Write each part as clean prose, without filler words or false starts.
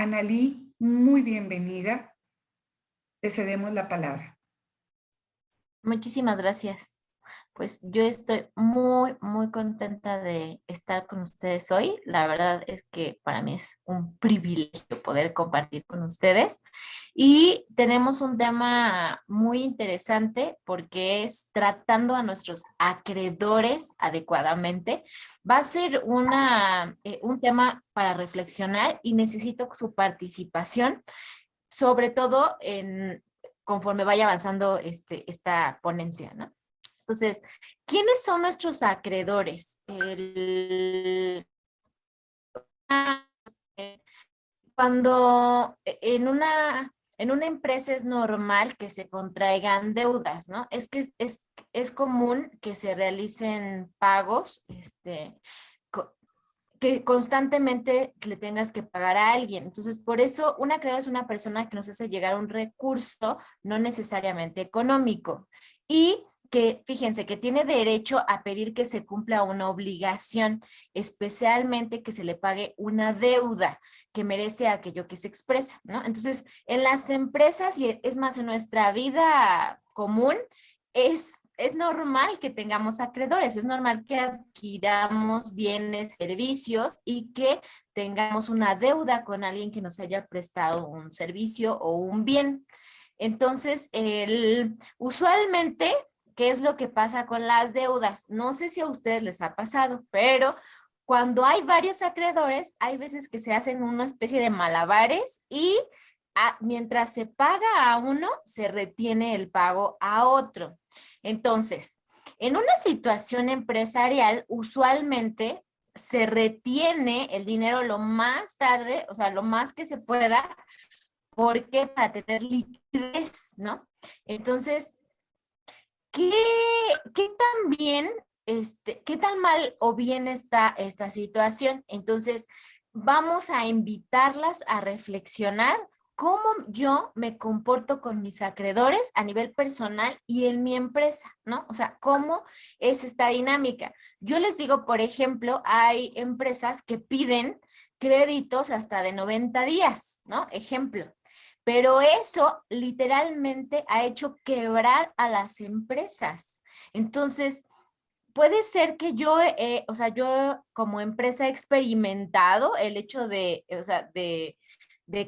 Analí, muy bienvenida. Te cedemos la palabra. Muchísimas gracias. Pues yo estoy muy, muy contenta de estar con ustedes hoy. La verdad es que para mí es un privilegio poder compartir con ustedes. Y tenemos un tema muy interesante porque es tratando a nuestros acreedores adecuadamente. Va a ser un tema para reflexionar y necesito su participación, sobre todo conforme vaya avanzando esta ponencia, ¿no? Entonces, ¿quiénes son nuestros acreedores? Cuando en una empresa es normal que se contraigan deudas, ¿no? Es que es común que se realicen pagos, co- que constantemente le tengas que pagar a alguien. Entonces, por eso un acreedor es una persona que nos hace llegar un recurso, no necesariamente económico. Y que, fíjense, que tiene derecho a pedir que se cumpla una obligación, especialmente que se le pague una deuda que merece aquello que se expresa, ¿no? Entonces, en las empresas, y es más, en nuestra vida común, es normal que tengamos acreedores, es normal que adquiramos bienes, servicios y que tengamos una deuda con alguien que nos haya prestado un servicio o un bien. Entonces, usualmente, ¿qué es lo que pasa con las deudas? No sé si a ustedes les ha pasado, pero cuando hay varios acreedores, hay veces que se hacen una especie de malabares y mientras se paga a uno, se retiene el pago a otro. Entonces, en una situación empresarial, usualmente se retiene el dinero lo más tarde, o sea, lo más que se pueda, porque para tener liquidez, ¿no? Entonces, ¿qué, qué tan bien, qué tan mal o bien está esta situación? Entonces, vamos a invitarlas a reflexionar cómo yo me comporto con mis acreedores a nivel personal y en mi empresa, ¿no? O sea, cómo es esta dinámica. Yo les digo, por ejemplo, hay empresas que piden créditos hasta de 90 días, ¿no? Ejemplo. Pero eso literalmente ha hecho quebrar a las empresas. Entonces, puede ser que yo, o sea, yo como empresa he experimentado el hecho de, o sea, de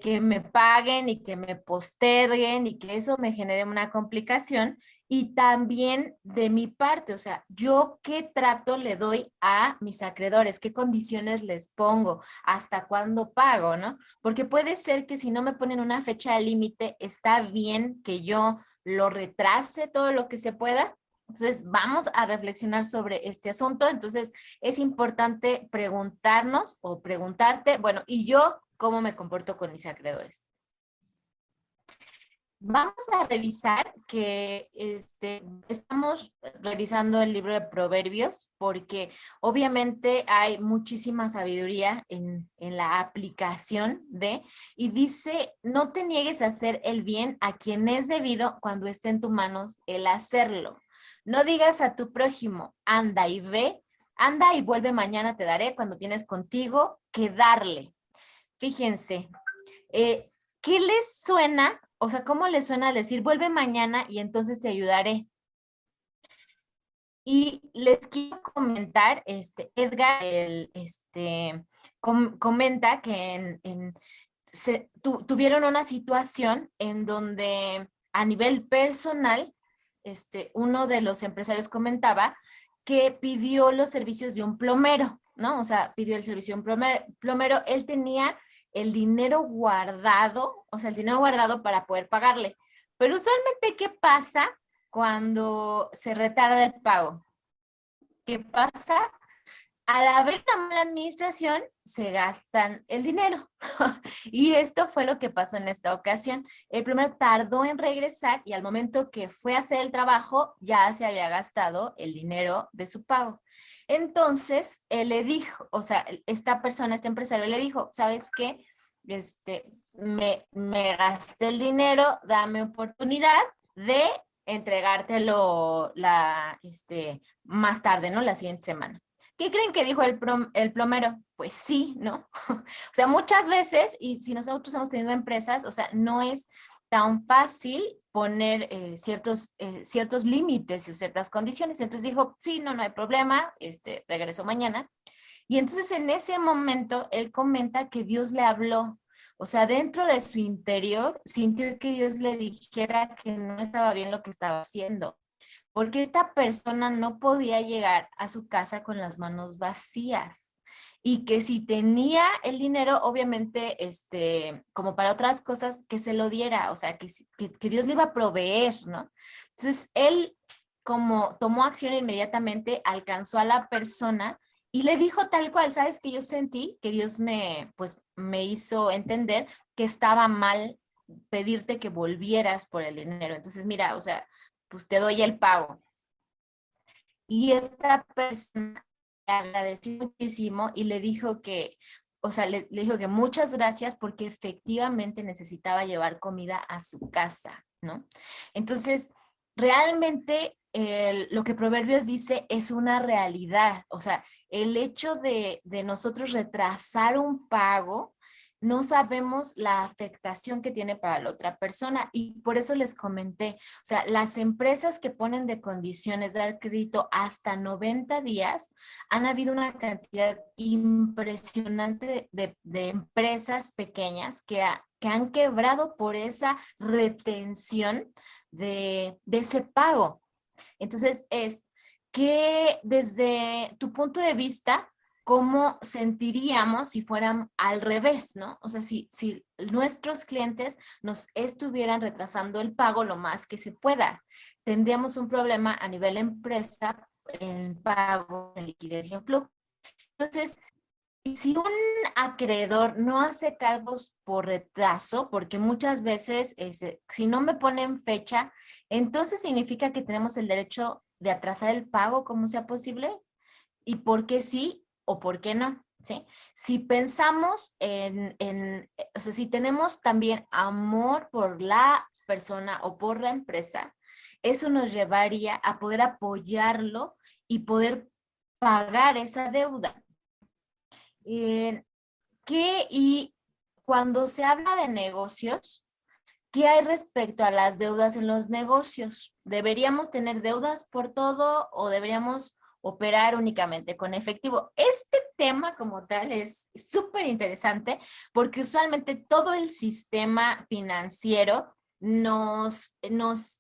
que me paguen y que me posterguen y que eso me genere una complicación. Y también de mi parte, o sea, yo qué trato le doy a mis acreedores, qué condiciones les pongo, hasta cuándo pago, ¿no? Porque puede ser que si no me ponen una fecha límite, está bien que yo lo retrase todo lo que se pueda. Entonces, vamos a reflexionar sobre este asunto. Entonces, es importante preguntarnos o preguntarte, bueno, ¿y yo cómo me comporto con mis acreedores? Vamos a revisar que estamos revisando el libro de Proverbios porque obviamente hay muchísima sabiduría en la aplicación y dice, no te niegues a hacer el bien a quien es debido cuando esté en tus manos el hacerlo. No digas a tu prójimo, anda y vuelve mañana te daré cuando tienes contigo que darle. Fíjense, eh, ¿qué les suena? O sea, ¿cómo les suena decir vuelve mañana y entonces te ayudaré? Y les quiero comentar, Edgar, comenta que tuvieron una situación en donde a nivel personal, uno de los empresarios comentaba que pidió los servicios de un plomero, ¿no? O sea, pidió el servicio de un plomero. Él tenía el dinero guardado, o sea, el dinero guardado para poder pagarle. Pero usualmente, ¿qué pasa cuando se retarda el pago? ¿Qué pasa? Al haber tan mala administración, se gastan el dinero. Y esto fue lo que pasó en esta ocasión. El primero tardó en regresar y al momento que fue a hacer el trabajo, ya se había gastado el dinero de su pago. Entonces, él le dijo, o sea, esta persona, este empresario le dijo, ¿sabes qué? Me gasté el dinero, dame oportunidad de entregártelo más tarde, ¿no? La siguiente semana. ¿Qué creen que dijo el plomero? Pues sí, ¿no? O sea, muchas veces, y si nosotros hemos tenido empresas, o sea, no es tan fácil poner ciertos límites y ciertas condiciones. Entonces dijo, sí, no, no hay problema, regreso mañana. Y entonces en ese momento él comenta que Dios le habló. O sea, dentro de su interior sintió que Dios le dijera que no estaba bien lo que estaba haciendo, porque esta persona no podía llegar a su casa con las manos vacías y que si tenía el dinero, obviamente, como para otras cosas, que se lo diera, o sea, que Dios le iba a proveer, ¿no? Entonces, él como tomó acción inmediatamente, alcanzó a la persona y le dijo tal cual, ¿sabes? Que yo sentí que Dios me hizo entender que estaba mal pedirte que volvieras por el dinero. Entonces, mira, o sea, pues te doy el pago. Y esta persona le agradeció muchísimo y le dijo que, o sea, le dijo que muchas gracias porque efectivamente necesitaba llevar comida a su casa, ¿no? Entonces, realmente lo que Proverbios dice es una realidad, o sea, el hecho de nosotros retrasar un pago, no sabemos la afectación que tiene para la otra persona y por eso les comenté, o sea, las empresas que ponen de condiciones dar crédito hasta 90 días, han habido una cantidad impresionante de empresas pequeñas que han quebrado por esa retención de ese pago. Entonces es que desde tu punto de vista, ¿cómo sentiríamos si fueran al revés, ¿no? O sea, si nuestros clientes nos estuvieran retrasando el pago lo más que se pueda, tendríamos un problema a nivel empresa en pago de liquidez y en flujo. Entonces, si un acreedor no hace cargos por retraso, porque muchas veces si no me ponen fecha, entonces significa que tenemos el derecho de atrasar el pago como sea posible y por qué sí o por qué no, ¿sí? Si pensamos o sea, si tenemos también amor por la persona o por la empresa, eso nos llevaría a poder apoyarlo y poder pagar esa deuda. Eh, y cuando se habla de negocios, ¿qué hay respecto a las deudas en los negocios? ¿Deberíamos tener deudas por todo o deberíamos operar únicamente con efectivo? Este tema como tal es súper interesante porque usualmente todo el sistema financiero nos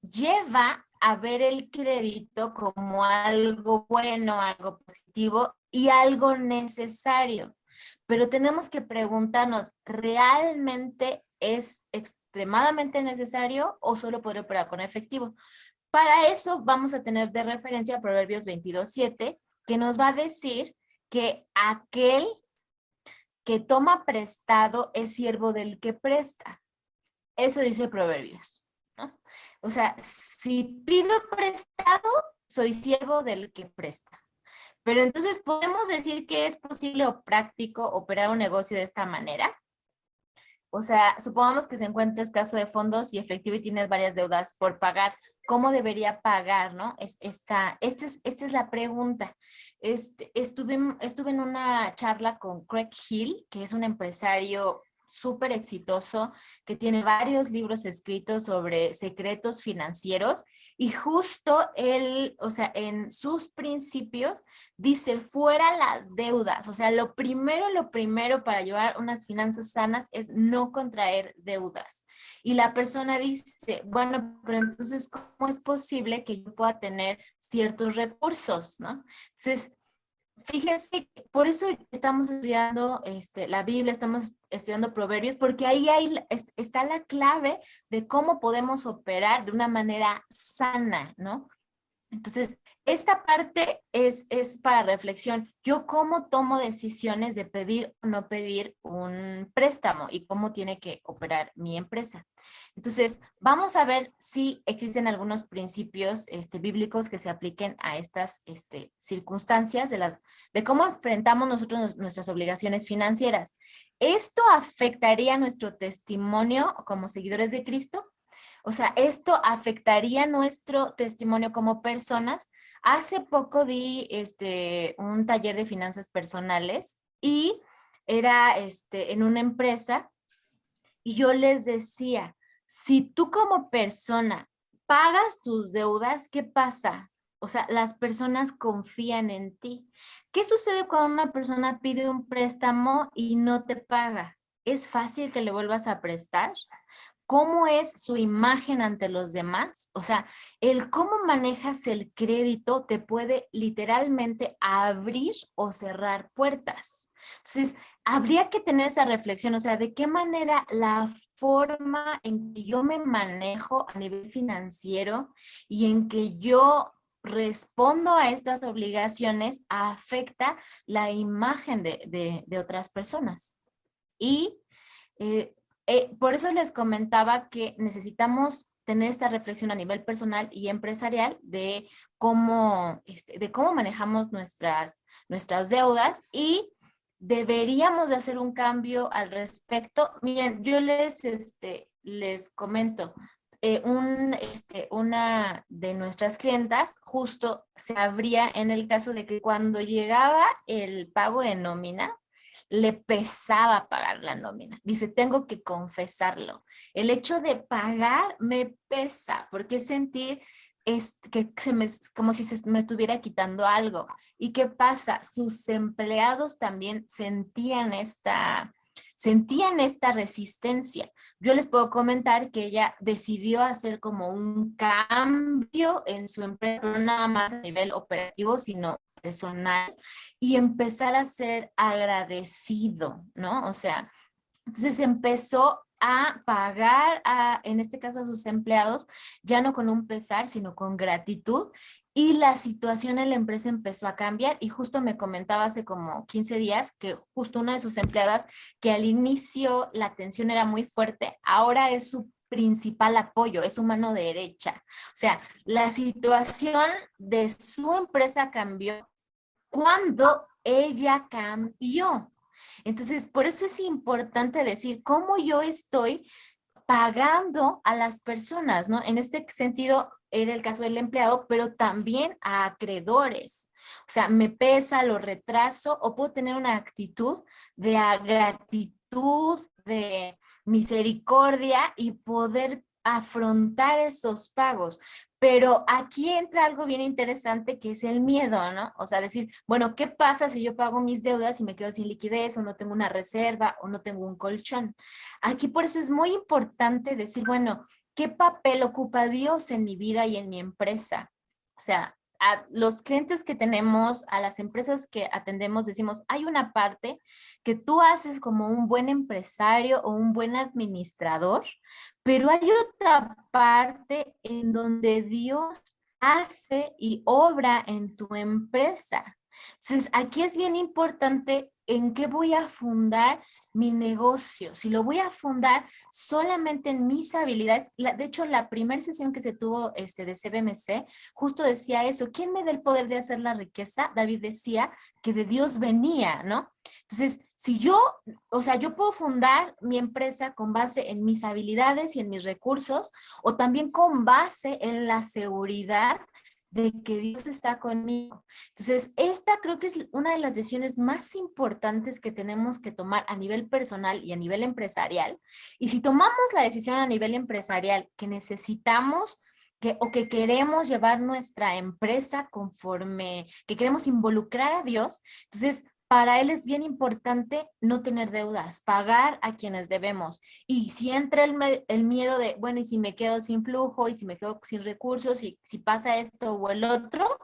lleva a ver el crédito como algo bueno, algo positivo y algo necesario. Pero tenemos que preguntarnos, ¿realmente es extremadamente necesario o solo podría operar con efectivo? Para eso vamos a tener de referencia Proverbios 22:7, que nos va a decir que aquel que toma prestado es siervo del que presta. Eso dice Proverbios, ¿no? O sea, si pido prestado, soy siervo del que presta. Pero entonces, ¿podemos decir que es posible o práctico operar un negocio de esta manera? O sea, supongamos que se encuentra escaso de fondos y efectivo y tienes varias deudas por pagar. ¿Cómo debería pagar, no? Esta es la pregunta. Estuve en una charla con Craig Hill, que es un empresario súper exitoso, que tiene varios libros escritos sobre secretos financieros y justo él, o sea, en sus principios dice fuera las deudas, o sea, lo primero para llevar unas finanzas sanas es no contraer deudas. Y la persona dice, bueno, pero entonces, ¿cómo es posible que yo pueda tener ciertos recursos, no? Entonces, fíjense, por eso estamos estudiando la Biblia, estamos estudiando Proverbios, porque ahí está la clave de cómo podemos operar de una manera sana, ¿no? Entonces, esta parte es para reflexión. Yo cómo tomo decisiones de pedir o no pedir un préstamo y cómo tiene que operar mi empresa. Entonces, vamos a ver si existen algunos principios bíblicos que se apliquen a estas circunstancias de cómo enfrentamos nosotros nuestras obligaciones financieras. ¿Esto afectaría nuestro testimonio como seguidores de Cristo? O sea, esto afectaría nuestro testimonio como personas. Hace poco di un taller de finanzas personales y era en una empresa y yo les decía, si tú como persona pagas tus deudas, ¿qué pasa? O sea, las personas confían en ti. ¿Qué sucede cuando una persona pide un préstamo y no te paga? ¿Es fácil que le vuelvas a prestar? ¿Cómo es su imagen ante los demás? O sea, el cómo manejas el crédito te puede literalmente abrir o cerrar puertas. Entonces, habría que tener esa reflexión, o sea, de qué manera la forma en que yo me manejo a nivel financiero y en que yo respondo a estas obligaciones afecta la imagen de otras personas. Y eh, por eso les comentaba que necesitamos tener esta reflexión a nivel personal y empresarial de cómo manejamos nuestras deudas y deberíamos de hacer un cambio al respecto. Miren, yo les comento, una de nuestras clientas justo se abría en el caso de que cuando llegaba el pago de nómina, le pesaba pagar la nómina. Dice, tengo que confesarlo. El hecho de pagar me pesa, porque sentir que como si se me estuviera quitando algo. ¿Y qué pasa? Sus empleados también sentían esta resistencia. Yo les puedo comentar que ella decidió hacer como un cambio en su empresa, no nada más a nivel operativo, sino personal, y empezar a ser agradecido, ¿no? O sea, entonces empezó a pagar, en este caso a sus empleados, ya no con un pesar, sino con gratitud. Y la situación en la empresa empezó a cambiar y justo me comentaba hace como 15 días que justo una de sus empleadas, que al inicio la atención era muy fuerte, ahora es su principal apoyo, es su mano derecha. O sea, la situación de su empresa cambió cuando ella cambió. Entonces, por eso es importante decir cómo yo estoy pagando a las personas, ¿no? En este sentido, era el caso del empleado, pero también a acreedores. O sea, me pesa, lo retraso o puedo tener una actitud de gratitud, de misericordia y poder afrontar esos pagos. Pero aquí entra algo bien interesante que es el miedo, ¿no? O sea, decir, bueno, ¿qué pasa si yo pago mis deudas y me quedo sin liquidez o no tengo una reserva o no tengo un colchón? Aquí por eso es muy importante decir, bueno, ¿qué papel ocupa Dios en mi vida y en mi empresa? O sea, a los clientes que tenemos, a las empresas que atendemos, decimos, hay una parte que tú haces como un buen empresario o un buen administrador, pero hay otra parte en donde Dios hace y obra en tu empresa. Entonces, aquí es bien importante en qué voy a fundar mi negocio. Si lo voy a fundar solamente en mis habilidades, de hecho, la primera sesión que se tuvo de CBMC, justo decía eso, ¿quién me da el poder de hacer la riqueza? David decía que de Dios venía, ¿no? Entonces, si yo, o sea, yo puedo fundar mi empresa con base en mis habilidades y en mis recursos, o también con base en la seguridad de que Dios está conmigo. Entonces, esta creo que es una de las decisiones más importantes que tenemos que tomar a nivel personal y a nivel empresarial. Y si tomamos la decisión a nivel empresarial que necesitamos o que queremos llevar nuestra empresa conforme, que queremos involucrar a Dios, entonces para él es bien importante no tener deudas, pagar a quienes debemos. Y si entra el miedo de, bueno, y si me quedo sin flujo, y si me quedo sin recursos, y si pasa esto o el otro,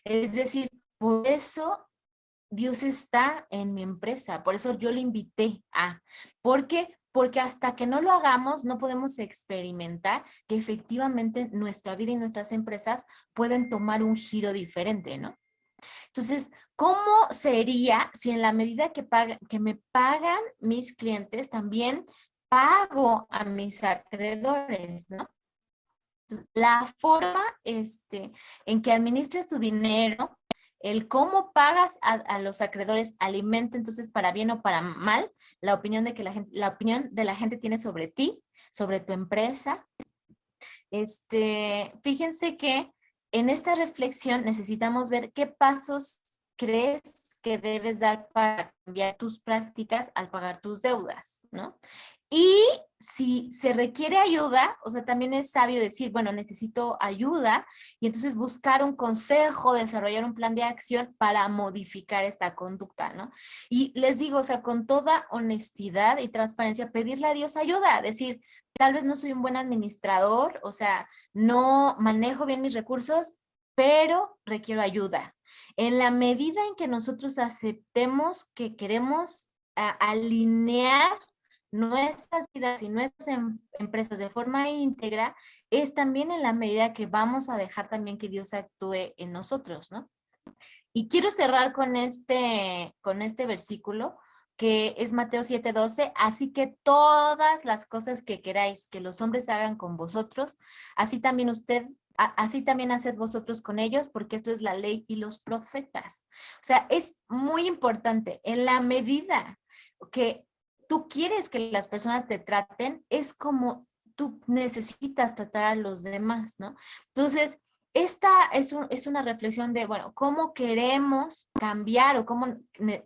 es decir, por eso Dios está en mi empresa, por eso yo le invité a. ¿Por qué? Porque hasta que no lo hagamos, no podemos experimentar que efectivamente nuestra vida y nuestras empresas pueden tomar un giro diferente, ¿no? Entonces, ¿cómo sería si en la medida que me pagan mis clientes, también pago a mis acreedores, ¿no? Entonces, la forma en que administres tu dinero, el cómo pagas a los acreedores alimenta entonces para bien o para mal la opinión de la opinión de la gente tiene sobre ti, sobre tu empresa. Fíjense que en esta reflexión necesitamos ver qué pasos crees que debes dar para cambiar tus prácticas al pagar tus deudas, ¿no? Y si se requiere ayuda, o sea, también es sabio decir, bueno, necesito ayuda y entonces buscar un consejo, desarrollar un plan de acción para modificar esta conducta, ¿no? Y les digo, o sea, con toda honestidad y transparencia, pedirle a Dios ayuda, decir, tal vez no soy un buen administrador, o sea, no manejo bien mis recursos, pero requiero ayuda. En la medida en que nosotros aceptemos que queremos alinear nuestras vidas y nuestras empresas de forma íntegra, es también en la medida que vamos a dejar también que Dios actúe en nosotros, ¿no? Y quiero cerrar con este versículo que es Mateo 7:12, así que todas las cosas que queráis que los hombres hagan con vosotros, así también haced vosotros con ellos, porque esto es la ley y los profetas. O sea, es muy importante, en la medida que tú quieres que las personas te traten, es como tú necesitas tratar a los demás, ¿no? Entonces, esta es una reflexión de, bueno, cómo queremos cambiar o cómo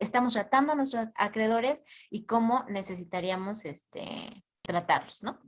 estamos tratando a nuestros acreedores y cómo necesitaríamos tratarlos, ¿no?